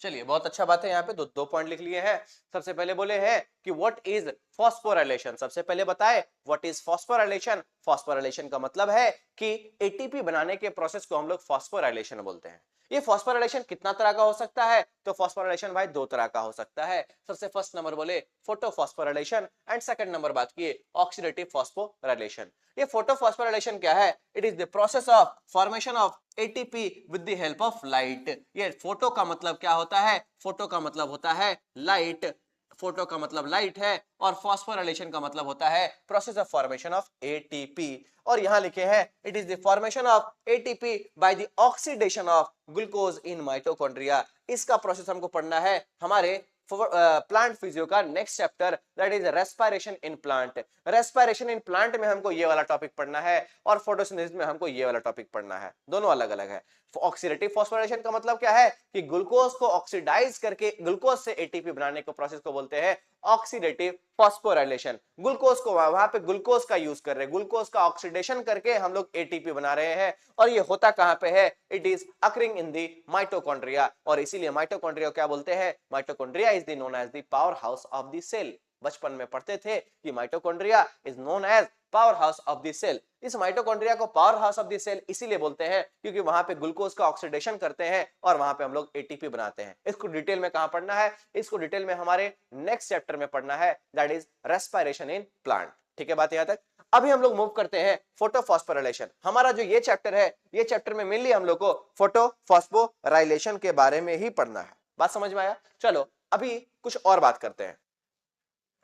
Speaker 1: चलिए, बहुत अच्छा बात है। यहाँ पे दो पॉइंट लिख लिए हैं। सबसे पहले बोले हैं कि व्हाट इज फॉस्फोराइलेशन। सबसे पहले बताए व्हाट इज फॉस्फोराइलेशन। फॉस्फोराइलेशन का मतलब है कि एटीपी बनाने के प्रोसेस को हम लोग फॉस्फोराइलेशन बोलते हैं। ये फॉस्फोराइलेशन कितना तरह का हो सकता है? तो फॉस्फोराइलेशन भाई दो तरह का हो सकता है। सबसे फर्स्ट नंबर बोले फोटोफॉस्फोराइलेशन एंड सेकंड नंबर बात किए ऑक्सीडेटिव फॉस्फोराइलेशन। ये फोटोफॉस्फोराइलेशन क्या है? It is the process of formation of ATP with the help of light. ये फोटो का मतलब क्या होता है? फोटो का मतलब होता है लाइट। फोटो का मतलब लाइट है, और फॉस्फोराइलेशन का मतलब होता है process of formation of ATP. और यहां लिखे हैं it is the formation of ATP by the oxidation of glucose in mitochondria. इसका प्रोसेस हमको पढ़ना है हमारे प्लांट फिजियो का next chapter, that is respiration in plant. Respiration in plant में हमको ये वाला टॉपिक पढ़ना है, और फोटोसिंथेसिस में हमको ये वाला टॉपिक पढ़ना है। दोनों अलग अलग है। ऑक्सीडेटिव फॉस्फोराइलेशन का मतलब क्या है? कि ग्लूकोज को ऑक्सीडाइज करके ग्लूकोज से एटीपी बनाने को प्रोसेस को बोलते हैं ऑक्सीडेटिव फॉस्फोराइलेशन। ग्लूकोज को वहां पे ग्लूकोज का यूज कर रहे हैं, ग्लूकोज का ऑक्सीडेशन करके हम लोग एटीपी बना रहे हैं। और ये होता कहां पे है? It is occurring in the mitochondria. और इसीलिए माइटोकॉन्ड्रिया क्या बोलते हैं? Mitochondria is the known as the power house of the cell. बचपन में पढ़ते थे कि mitochondria is known as power house of the cell. इस माइटोकॉन्ड्रिया को power house of the cell इसीलिए बोलते हैं क्योंकि वहां पे ग्लूकोज का ऑक्सीडेशन करते हैं और वहां पे हम लोग एटीपी बनाते हैं। इसको डिटेल में कहां पढ़ना है, इसको डिटेल में हमारे नेक्स्ट चैप्टर में पढ़ना है, that is respiration in plant. ठीक है बात यहां तक। अभी हम लोग मूव करते हैं फोटोफॉस्फोराइलेशन। हमारा जो ये चैप्टर है, ये चैप्टर में मेनली हम लोग को फोटोफॉस्फोराइलेशन के बारे में ही पढ़ना है। बात समझ में आया? चलो अभी कुछ और बात करते हैं।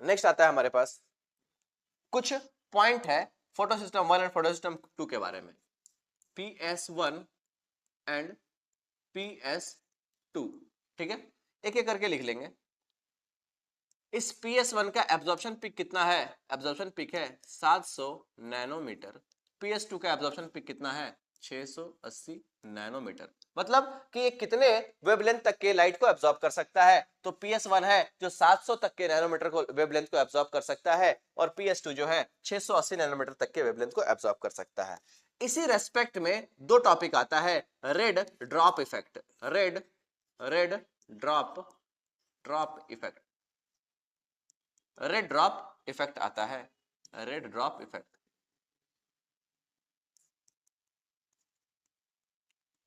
Speaker 1: नेक्स्ट आता है हमारे पास कुछ पॉइंट है फोटोसिस्टम 1 एंड फोटोसिस्टम 2 के बारे में, PS1 एंड PS2। ठीक है, एक एक करके लिख लेंगे। इस PS1 का एब्जॉर्प्शन पीक कितना है? एब्जॉर्प्शन पीक है 700 नैनोमीटर। PS2 का एब्जॉर्प्शन पीक कितना है? 680 नैनोमीटर। मतलब कि ये कितने वेवलेंथ तक के लाइट को एब्जॉर्ब कर सकता है? तो PS1 है जो 700 तक के नैनोमीटर को वेवलेंथ को एब्जॉर्ब कर सकता है और PS2 जो है 680 नैनोमीटर तक के वेवलेंथ को एब्जॉर्ब कर सकता है। इसी रेस्पेक्ट में दो टॉपिक आता है, red drop effect, red drop effect, red drop effect आता है, red drop effect.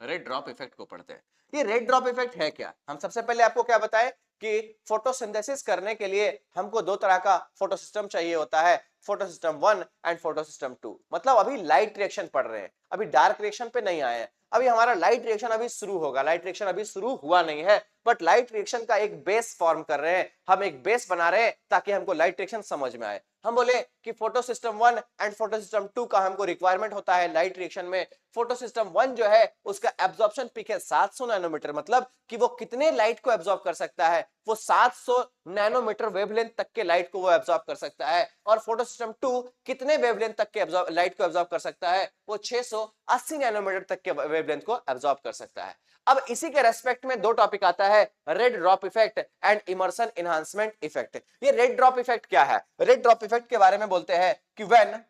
Speaker 1: Red drop effect को पढ़ते हैं। ये रेड ड्रॉप इफेक्ट है क्या? हम सबसे पहले आपको क्या बताएं कि फोटोसिंथेसिस करने के लिए हमको दो तरह का फोटोसिस्टम चाहिए होता है, फोटोसिस्टम 1 एंड फोटोसिस्टम 2। मतलब अभी लाइट रिएक्शन पढ़ रहे हैं, अभी डार्क रिएक्शन पे नहीं आए हैं। अभी हमारा लाइट रिएक्शन अभी शुरू होगा, लाइट रिएक्शन अभी शुरू हुआ नहीं है, बट लाइट रिएक्शन का एक बेस फॉर्म कर रहे हैं, हम एक बेस बना रहे हैं ताकि हमको लाइट रिएक्शन समझ में आए। हम बोले कि फोटोसिस्टम 1 एंड फोटोसिस्टम 2 का हमको रिक्वायरमेंट होता है लाइट रिएक्शन में। फोटोसिस्टम 1 जो है उसका एब्जॉर्प्शन पीक है 700 नैनोमीटर, मतलब कि वो कितने लाइट को एब्जॉर्ब कर सकता है? वो 700 नैनोमीटर वेवलेंथ तक के लाइट को वो एब्जॉर्ब कर सकता है। और फोटोसिस्टम 2 कितने वेवलेंथ तक के लाइट को एब्जॉर्ब कर सकता है? वो 680 नैनोमीटर तक के वेवलेंथ को एब्जॉर्ब कर सकता है। अब इसी के रेस्पेक्ट में दो टॉपिक आता है, red drop effect and Emerson enhancement effect. ये रेड ड्रॉप इफेक्ट क्या है? रेड ड्रॉप इफेक्ट के बारे में बोलते हैं कि when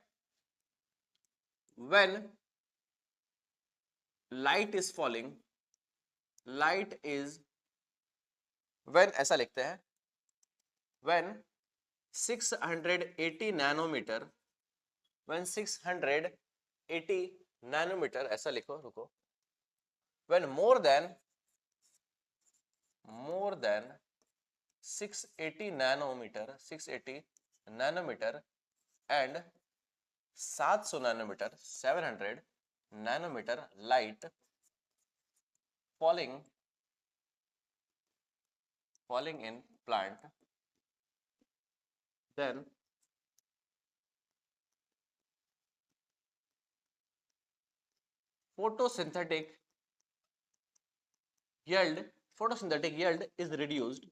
Speaker 1: light is falling, light is when, ऐसा लिखते हैं, व्हेन 680 नैनोमीटर, व्हेन 680 नैनोमीटर, ऐसा लिखो, रुको, when more than 680 nanometer and 700 nanometer, 700 nanometer light falling in plant, then photosynthetic yield is reduced,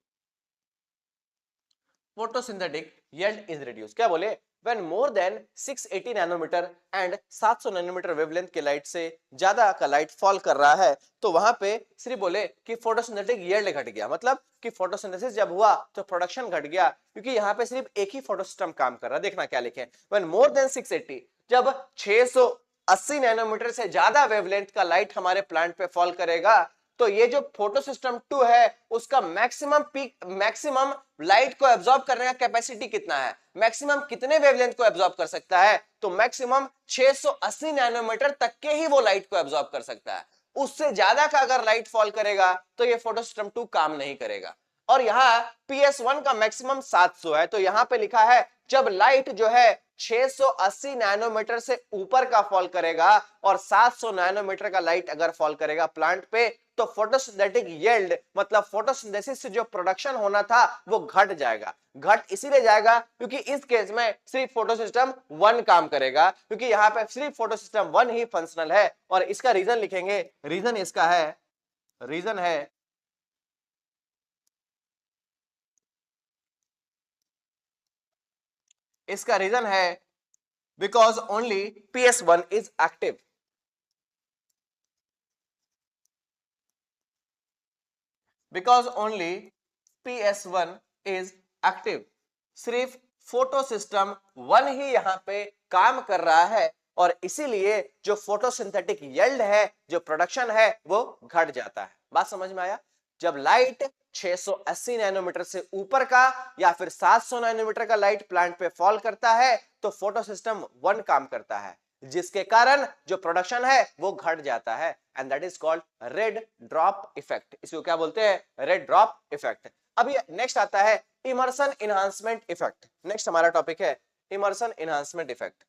Speaker 1: photosynthetic yield is reduced। क्या बोले? when more than 680 nanometre and 700 nanometre wavelength के लाइट से ज्यादा का लाइट फॉल कर रहा है तो वहां पे सिर्फ बोले कि फोटोसिंथेटिक यील्ड घट गया, मतलब कि फोटोसिंथेसिस जब हुआ तो प्रोडक्शन घट गया, क्योंकि यहाँ पे सिर्फ एक ही फोटोसिस्टम काम कर रहा है। देखना क्या लिखे, when more than 680, जब 680 नैनोमीटर से ज्यादा वेवलेंथ का लाइट हमारे प्लांट पे फॉल करेगा तो ये जो फोटोसिस्टम 2 है उसका मैक्सिमम पीक, मैक्सिमम लाइट को एब्जॉर्ब करने का कैपेसिटी कितना है? मैक्सिमम कितने वेवलेंथ को एब्जॉर्ब कर सकता है? तो मैक्सिमम 680 नैनोमीटर तक के ही वो लाइट को एब्जॉर्ब कर सकता है। उससे ज्यादा का अगर लाइट फॉल करेगा तो ये फोटोसिस्टम 2 काम नहीं करेगा। और यहाँ PS1 का मैक्सिमम 700 है, तो यहाँ पे लिखा है जब लाइट जो है 680 नैनोमीटर से ऊपर का फॉल करेगा और 700 नैनोमीटर का लाइट अगर फॉल करेगा प्लांट पे तो फोटोसिंथेटिक यील्ड, मतलब फोटोसिंथेसिस से जो प्रोडक्शन होना था वो घट जाएगा। घट इसीलिए जाएगा क्योंकि इस केस में सिर्फ फोटोसिस्टम 1 काम करेगा, क्योंकि यहाँ पे सिर्फ फोटोसिस्टम 1 ही फंक्शनल है। और इसका रीजन लिखेंगे, रीजन इसका है, रीजन है इसका रीजन है because only PS1 is active, because only PS1 is active. सिर्फ फोटोसिस्टम 1 ही यहां पे काम कर रहा है और इसीलिए जो फोटोसिंथेटिक यील्ड है, जो प्रोडक्शन है, वो घट जाता है। बात समझ में आया? जब लाइट 680 नैनोमीटर से ऊपर का या फिर 700 नैनोमीटर का लाइट प्लांट पे फॉल करता है तो फोटो सिस्टम 1 काम करता है, जिसके कारण जो प्रोडक्शन है वो घट जाता है, and that is called red drop effect. इसको क्या बोलते हैं? Red drop effect. अभी नेक्स्ट आता है इमर्सन इनहांसमेंट इफेक्ट। नेक्स्ट हमारा टॉपिक है Emerson enhancement effect.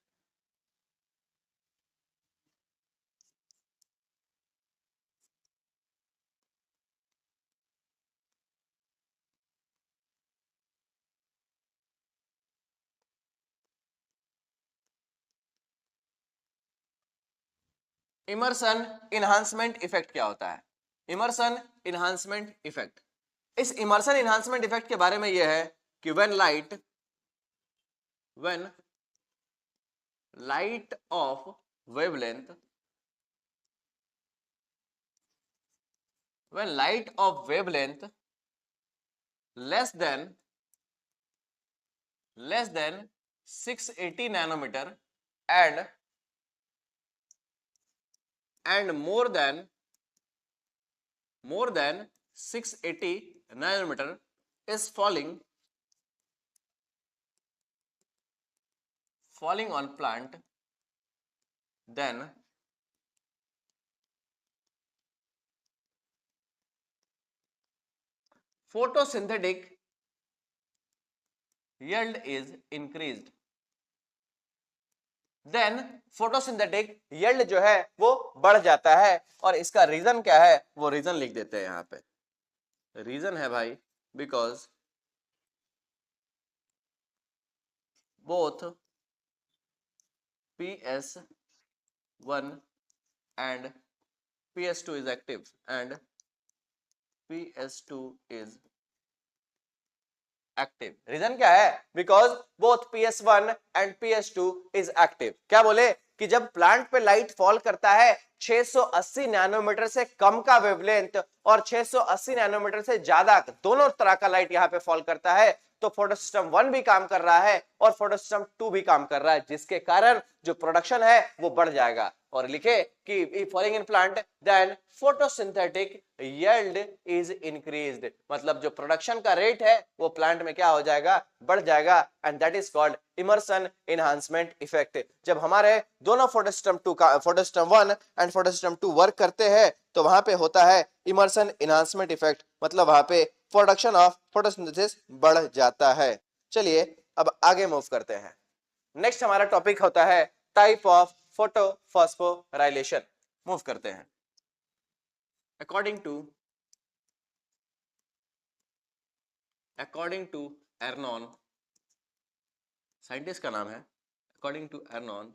Speaker 1: Emerson enhancement effect क्या होता है? इमर्सन इनहांसमेंट इफेक्ट, इस इमर्सन इनहांसमेंट इफेक्ट के बारे में यह है कि when light of wavelength when light of wavelength less than 680 nanometer and more than 680 nanometer is falling on plant, then photosynthetic yield is increased। Then photosynthetic yield जो है वो बढ़ जाता है, और इसका रीजन क्या है वो रीजन लिख देते हैं यहां पे। रीजन है भाई because both PS1 and PS2 is active and PS2 is active. Reason क्या है? Because both PS1 and PS2 is active. क्या बोले कि जब प्लांट पे लाइट फॉल करता है 680 नैनोमीटर से कम का वेवलेंथ और 680 नैनोमीटर से ज्यादा, दोनों तरह का लाइट यहाँ पे फॉल करता है, तो फोटो सिस्टम 1 भी काम कर रहा है और फोटो सिस्टम 2 भी काम कर रहा है, जिसके कारण जो प्रोडक्शन है वो बढ़ जाएगा। और लिखे कि falling in plant then photosynthetic yield is increased, मतलब जो प्रोडक्शन का रेट है वो प्लांट में क्या हो जाएगा? बढ़ जाएगा, and that is called Emerson enhancement effect. जब हमारे दोनों photo system 1 and photo system 2 work करते हैं तो वहां पे होता है इमर्सन एनहांसमेंट इफेक्ट, मतलब वहां पे प्रोडक्शन ऑफ फोटोसिंथेसिस बढ़ जाता है। चलिए अब आगे मूव करते हैं। नेक्स्ट हमारा टॉपिक होता है टाइप ऑफ फोटोफॉस्फोराइलेशन। मूव करते हैं। अकॉर्डिंग टू एर्नॉन, साइंटिस्ट का नाम है, अकॉर्डिंग टू एर्नॉन,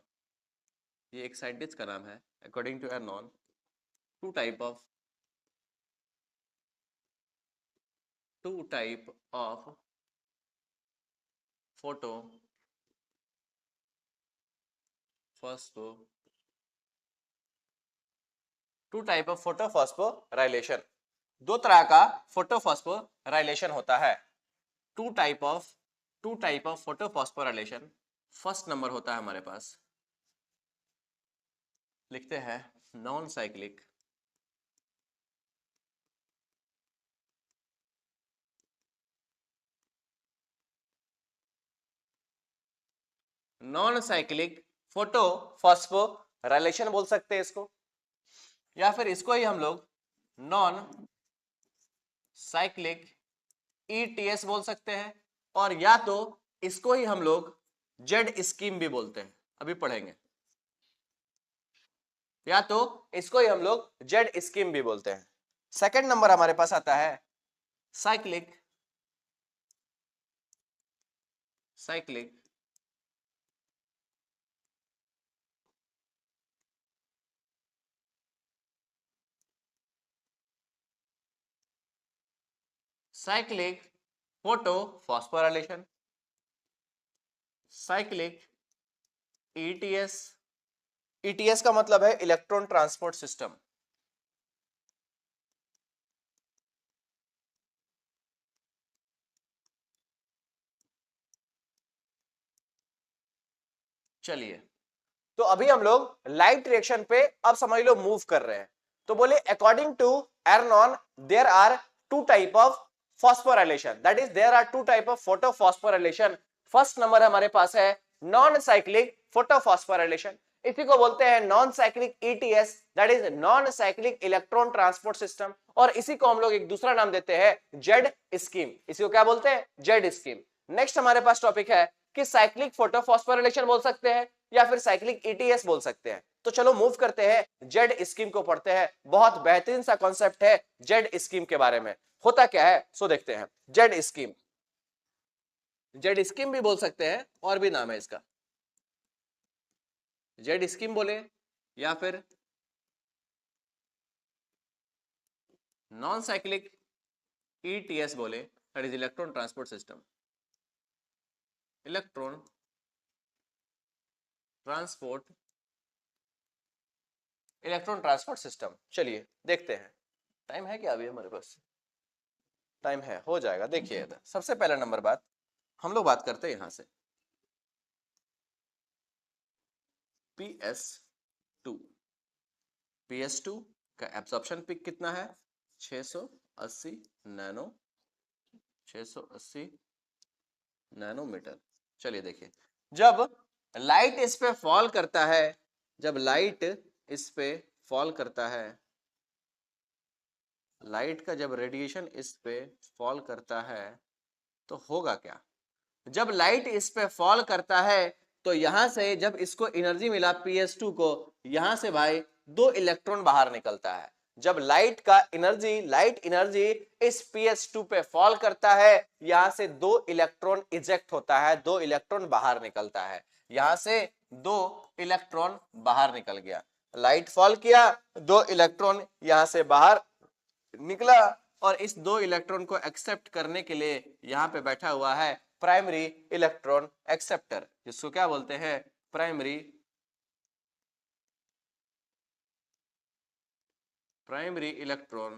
Speaker 1: ये एक साइंटिस्ट का नाम है, according to Arnon two type of photophosphorylation, दो तरह का फोटोफॉस्फोराइलेशन होता है। Two type of photophosphorylation. First number होता है हमारे पास, लिखते हैं नॉन साइक्लिक, फोटोफॉस्फोराइलेशन बोल सकते हैं इसको, या फिर इसको ही हम लोग नॉन साइक्लिक ETS बोल सकते हैं, और या तो इसको ही हम लोग जेड स्कीम भी बोलते हैं, अभी पढ़ेंगे। या तो इसको ही हम लोग जेड स्कीम भी बोलते हैं। सेकंड नंबर हमारे पास आता है साइक्लिक फोटोफॉस्फोराइलेशन, साइक्लिक ETS का मतलब है इलेक्ट्रॉन ट्रांसपोर्ट सिस्टम। चलिए, तो अभी हम लोग लाइट रिएक्शन पे अब समझ लो मूव कर रहे हैं। तो बोले according to Arnon there are two type of phosphorylation, that is there are two type of photophosphorylation. First number हमारे पास है नॉन साइक्लिक फोटोफॉस्फोराइलेशन, इसी को बोलते हैं non cyclic ETS, that is non cyclic electron transport system, और इसी को हम लोग एक दूसरा नाम देते हैं जेड स्कीम, इसी को क्या बोलते हैं जेड स्कीम। नेक्स्ट हमारे पास टॉपिक है कि साइक्लिक फोटोफॉस्फोराइलेशन बोल सकते हैं या फिर साइक्लिक ईटीएस बोल सकते हैं। तो चलो मूव करते हैं, जेड स्कीम को पढ़ते हैं, बहुत बेहतरीन सा कॉन्सेप्ट है जेड स्कीम के बारे में। होता क्या है सो देखते हैं। जेड स्कीम, जेड स्कीम भी बोल सकते हैं और भी नाम है इसका, जेड स्कीम बोले या फिर नॉन साइक्लिक ईटीएस बोले, that is electron transport system, electron transport system. चलिए देखते हैं, टाइम है क्या अभी हमारे पास? टाइम है, हो जाएगा। देखिए सबसे पहला नंबर बात हम लोग बात करते हैं यहां से PS2, PS2 का एब्जॉर्प्शन पिक कितना है 680 नैनोमीटर। चलिए देखिए, जब लाइट इस पे फॉल करता है, जब लाइट इस पे फॉल करता है, लाइट का जब रेडिएशन इस पे फॉल करता है तो होगा क्या? जब लाइट इस पे फॉल करता है तो यहां से जब इसको एनर्जी मिला PS2 को, यहां से भाई 2 इलेक्ट्रॉन बाहर निकलता है। जब लाइट का एनर्जी, लाइट एनर्जी इस PS2 पे फॉल करता है, यहां से 2 इलेक्ट्रॉन इजेक्ट होता है, 2 इलेक्ट्रॉन बाहर निकलता है। यहां से 2 इलेक्ट्रॉन बाहर निकल गया, लाइट फॉल किया, 2 इलेक्ट्रॉन यहां से बाहर निकला, और इस 2 इलेक्ट्रॉन को एक्सेप्ट करने के लिए यहां पे बैठा हुआ है प्राइमरी इलेक्ट्रॉन एक्सेप्टर, जिसको क्या बोलते हैं प्राइमरी इलेक्ट्रॉन।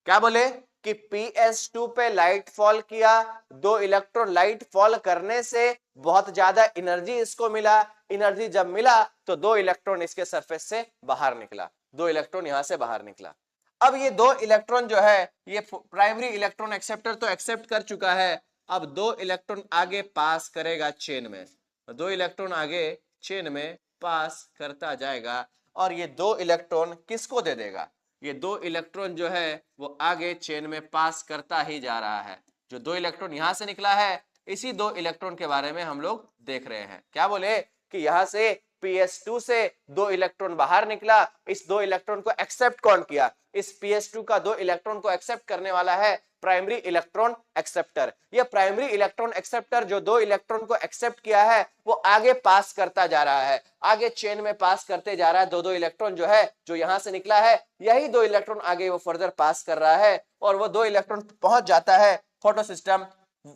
Speaker 1: क्या बोले कि PS2 पे लाइट फॉल किया, 2 इलेक्ट्रॉन, लाइट फॉल करने से बहुत ज्यादा एनर्जी इसको मिला, एनर्जी जब मिला तो 2 इलेक्ट्रॉन इसके सरफेस से बाहर निकला, 2 इलेक्ट्रॉन यहां से बाहर निकला। अब ये 2 इलेक्ट्रॉन जो है ये प्राइमरी इलेक्ट्रॉन एक्सेप्टर तो एक्सेप्ट कर चुका है, अब 2 इलेक्ट्रॉन आगे पास करेगा चेन में, 2 इलेक्ट्रॉन आगे चेन में पास करता जाएगा, और ये 2 इलेक्ट्रॉन किसको दे देगा? ये 2 इलेक्ट्रॉन जो है वो आगे चेन में पास करता ही जा रहा है। जो 2 इलेक्ट्रॉन यहां से निकला है, इसी 2 इलेक्ट्रॉन के बारे में हम लोग देख रहे हैं। क्या बोले कि यहां से PS2 से 2 इलेक्ट्रॉन बाहर निकला, इस 2 इलेक्ट्रॉन को एक्सेप्ट कौन किया? इस PS2 का 2 इलेक्ट्रॉन को एक्सेप्ट करने वाला है प्राइमरी इलेक्ट्रॉन एक्सेप्टर। ये प्राइमरी इलेक्ट्रॉन एक्सेप्टर जो 2 इलेक्ट्रॉन को एक्सेप्ट किया है वो आगे पास करता जा रहा है, आगे चेन में पास करते जा रहा है। 2 इलेक्ट्रॉन जो है जो यहां से निकला है, यही 2 इलेक्ट्रॉन आगे वो फर्दर पास कर रहा है, और वो 2 इलेक्ट्रॉन पहुंच जाता है फोटो सिस्टम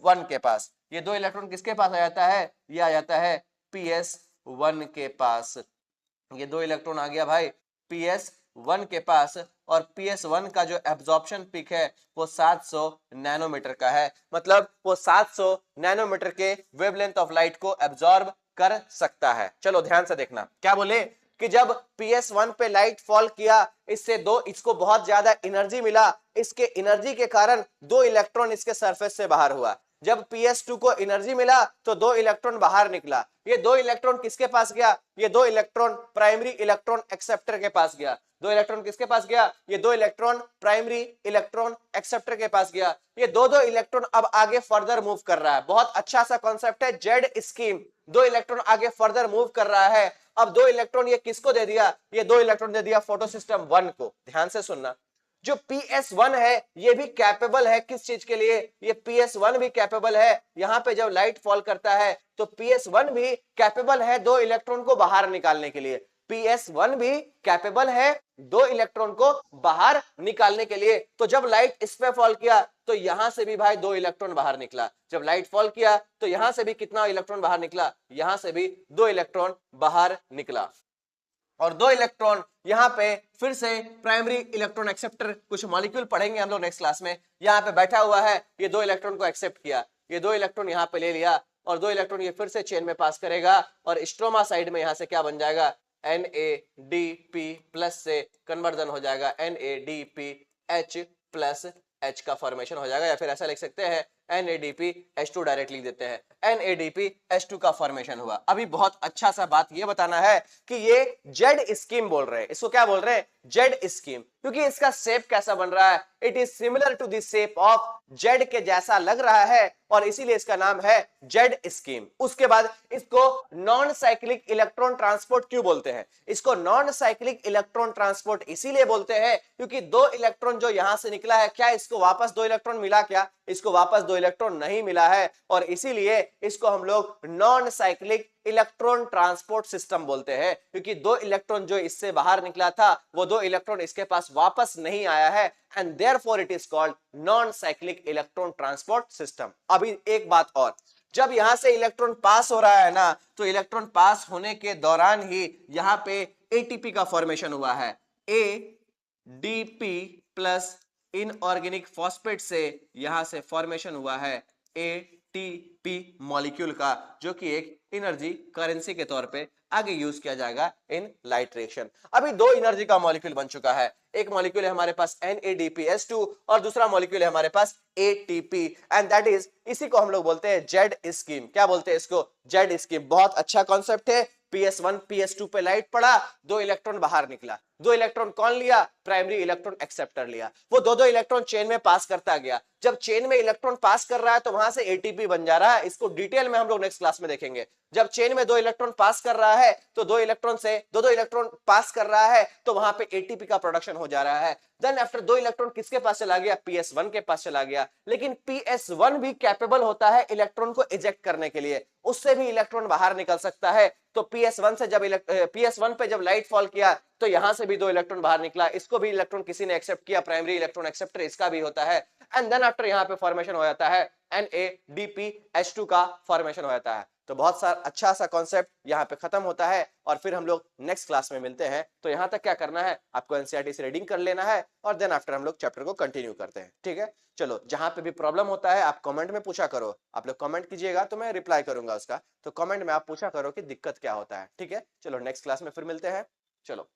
Speaker 1: 1 के पास। ये 2 इलेक्ट्रॉन किसके पास आ जाता है? ये आ जाता है PS1 के पास। ये 2 इलेक्ट्रॉन आ गया भाई PS1 के पास, और PS1 का जो एब्जॉर्प्शन पिक है वो 700 नैनोमीटर का है, मतलब वो 700 नैनोमीटर के वेवलेंथ ऑफ लाइट को एब्जॉर्ब कर सकता है। चलो ध्यान से देखना, क्या बोले कि जब PS1 पे लाइट फॉल किया, इसको बहुत ज्यादा एनर्जी मिला, इसके एनर्जी के कारण 2 इलेक्ट्रॉन इसके सरफेस से बाहर हुआ। जब PS2 को एनर्जी मिला तो 2 इलेक्ट्रॉन बाहर निकला। ये 2 इलेक्ट्रॉन किसके पास गया? ये 2 इलेक्ट्रॉन प्राइमरी इलेक्ट्रॉन एक्सेप्टर के पास गया। 2 इलेक्ट्रॉन किसके पास गया? ये 2 इलेक्ट्रॉन प्राइमरी इलेक्ट्रॉन एक्सेप्टर के पास गया। ये 2 इलेक्ट्रॉन अब आगे फर्दर मूव कर रहा है। बहुत अच्छा सा कॉन्सेप्ट है जेड स्कीम। 2 इलेक्ट्रॉन आगे फर्दर मूव कर रहा है। अब 2 इलेक्ट्रॉन ये किसको दे दिया? ये 2 इलेक्ट्रॉन दे दिया फोटो सिस्टम 1 को। ध्यान से सुनना, जो PS1 है ये भी कैपेबल है किस चीज के लिए? ये PS1 भी कैपेबल है, यहां पे जब लाइट फॉल करता है तो PS1 भी कैपेबल है 2 इलेक्ट्रॉन को बाहर निकालने के लिए। PS1 भी कैपेबल है 2 इलेक्ट्रॉन को बाहर निकालने के लिए। तो जब लाइट इस पे फॉल किया तो यहां से भी भाई 2 इलेक्ट्रॉन बाहर निकला। जब लाइट फॉल किया तो यहां से भी कितना इलेक्ट्रॉन बाहर निकला? यहां से भी 2 इलेक्ट्रॉन बाहर निकला। और 2 इलेक्ट्रॉन यहां पे फिर से प्राइमरी इलेक्ट्रॉन एक्सेप्टर, कुछ मॉलिक्यूल पढ़ेंगे हम लोग नेक्स्ट क्लास में, यहां पे बैठा हुआ है, ये 2 इलेक्ट्रॉन को एक्सेप्ट किया, ये 2 इलेक्ट्रॉन यहां पे ले लिया, और 2 इलेक्ट्रॉन ये फिर से चेन में पास करेगा, और स्ट्रोमा साइड में यहां से क्या बन जाएगा? NADP प्लस से कन्वर्जन हो जाएगा NADPH H प्लस H का फॉर्मेशन हो जाएगा, या फिर ऐसा लिख सकते हैं NADPH2 डायरेक्ट लिख देते हैं, NADPH2 का फॉर्मेशन हुआ। अभी बहुत अच्छा सा बात ये बताना है कि ये जेड स्कीम बोल रहे हैं, इसको क्या बोल रहे हैं, जेड स्कीम, क्योंकि इसका शेप कैसा बन रहा है, it is similar to the shape of Z के जैसा लग रहा है और इसीलिए इसका नाम है जेड स्कीम। उसके बाद इसको नॉन साइक्लिक इलेक्ट्रॉन ट्रांसपोर्ट क्यों बोलते हैं, इसको नॉन साइक्लिक इलेक्ट्रॉन ट्रांसपोर्ट इसीलिए बोलते हैं क्योंकि दो इलेक्ट्रॉन जो यहां से निकला है, क्या इसको वापस दो इलेक्ट्रॉन मिला, क्या इसको वापस दो इलेक्ट्रॉन नहीं मिला है, और इसीलिए इसको हम लोग non cyclic electron transport system बोलते हैं, क्योंकि दो इलेक्ट्रॉन जो इससे बाहर निकला था वो दो इलेक्ट्रॉन इसके पास वापस नहीं आया है, and therefore it is called non cyclic electron transport system. अभी एक बात और, जब यहां से इलेक्ट्रॉन पास हो रहा है ना, तो इलेक्ट्रॉन पास होने के दौरान ही यहां पे एटीपी का फॉर्मेशन हुआ है, एडीपी प्लस इनऑर्गेनिक फॉस्फेट से यहां से फॉर्मेशन हुआ है एटीपी मॉलिक्यूल का, जो कि एक एनर्जी करेंसी के तौर पे आगे यूज किया जाएगा इन लाइट रिएक्शन। अभी दो एनर्जी का मॉलिक्यूल बन चुका है, एक मॉलिक्यूल है हमारे पास NADPH2 और दूसरा मॉलिक्यूल है हमारे पास ATP, एंड दैट इज, इसी को हम लोग बोलते हैं जेड स्कीम। क्या बोलते हैं इसको, जेड स्कीम। बहुत अच्छा कॉन्सेप्ट है। PS1 PS2 पे लाइट पड़ा, दो इलेक्ट्रॉन बाहर निकला, दो इलेक्ट्रॉन कौन लिया, प्राइमरी इलेक्ट्रॉन एक्सेप्टर लिया, वो दो दो इलेक्ट्रॉन चेन में पास करता गया। जब चेन में इलेक्ट्रॉन पास कर रहा है तो वहां से एटीपी बन जा रहा है, इसको डिटेल में हम लोग नेक्स्ट क्लास में देखेंगे। जब चेन में दो इलेक्ट्रॉन पास कर रहा है तो दो इलेक्ट्रॉन से दो दो इलेक्ट्रॉन पास कर रहा है तो वहां पे एटीपी का प्रोडक्शन हो जा रहा है। देन आफ्टर दो इलेक्ट्रॉन किसके पास चला गया, PS1 के पास चला गया, लेकिन PS1 भी कैपेबल होता है इलेक्ट्रॉन को इजेक्ट करने के लिए, उससे भी इलेक्ट्रॉन बाहर निकल सकता है। तो PS1 से जब PS1 पे जब लाइट फॉल किया तो यहां से भी दो इलेक्ट्रॉन बाहर निकला, इसको भी इलेक्ट्रॉन किसी ने एक्सेप्ट किया, प्राइमरी इलेक्ट्रॉन एक्सेप्टर इसका भी होता है, एंड देन आफ्टर यहां पे फॉर्मेशन हो जाता है NADPH2 का फॉर्मेशन हो जाता है। तो बहुत सारा अच्छा सा कॉन्सेप्ट यहाँ पे खत्म होता है और फिर हम लोग नेक्स्ट क्लास में मिलते हैं। तो यहाँ तक क्या करना है, आपको एनसीईआरटी से रीडिंग कर लेना है और देन आफ्टर हम लोग चैप्टर को कंटिन्यू करते हैं। ठीक है, चलो जहां पे भी प्रॉब्लम होता है आप कमेंट में पूछा करो, आप लोग कमेंट कीजिएगा तो मैं रिप्लाई करूंगा उसका, तो कमेंट में आप पूछा करो कि दिक्कत क्या होता है। ठीक है, चलो नेक्स्ट क्लास में फिर मिलते हैं, चलो।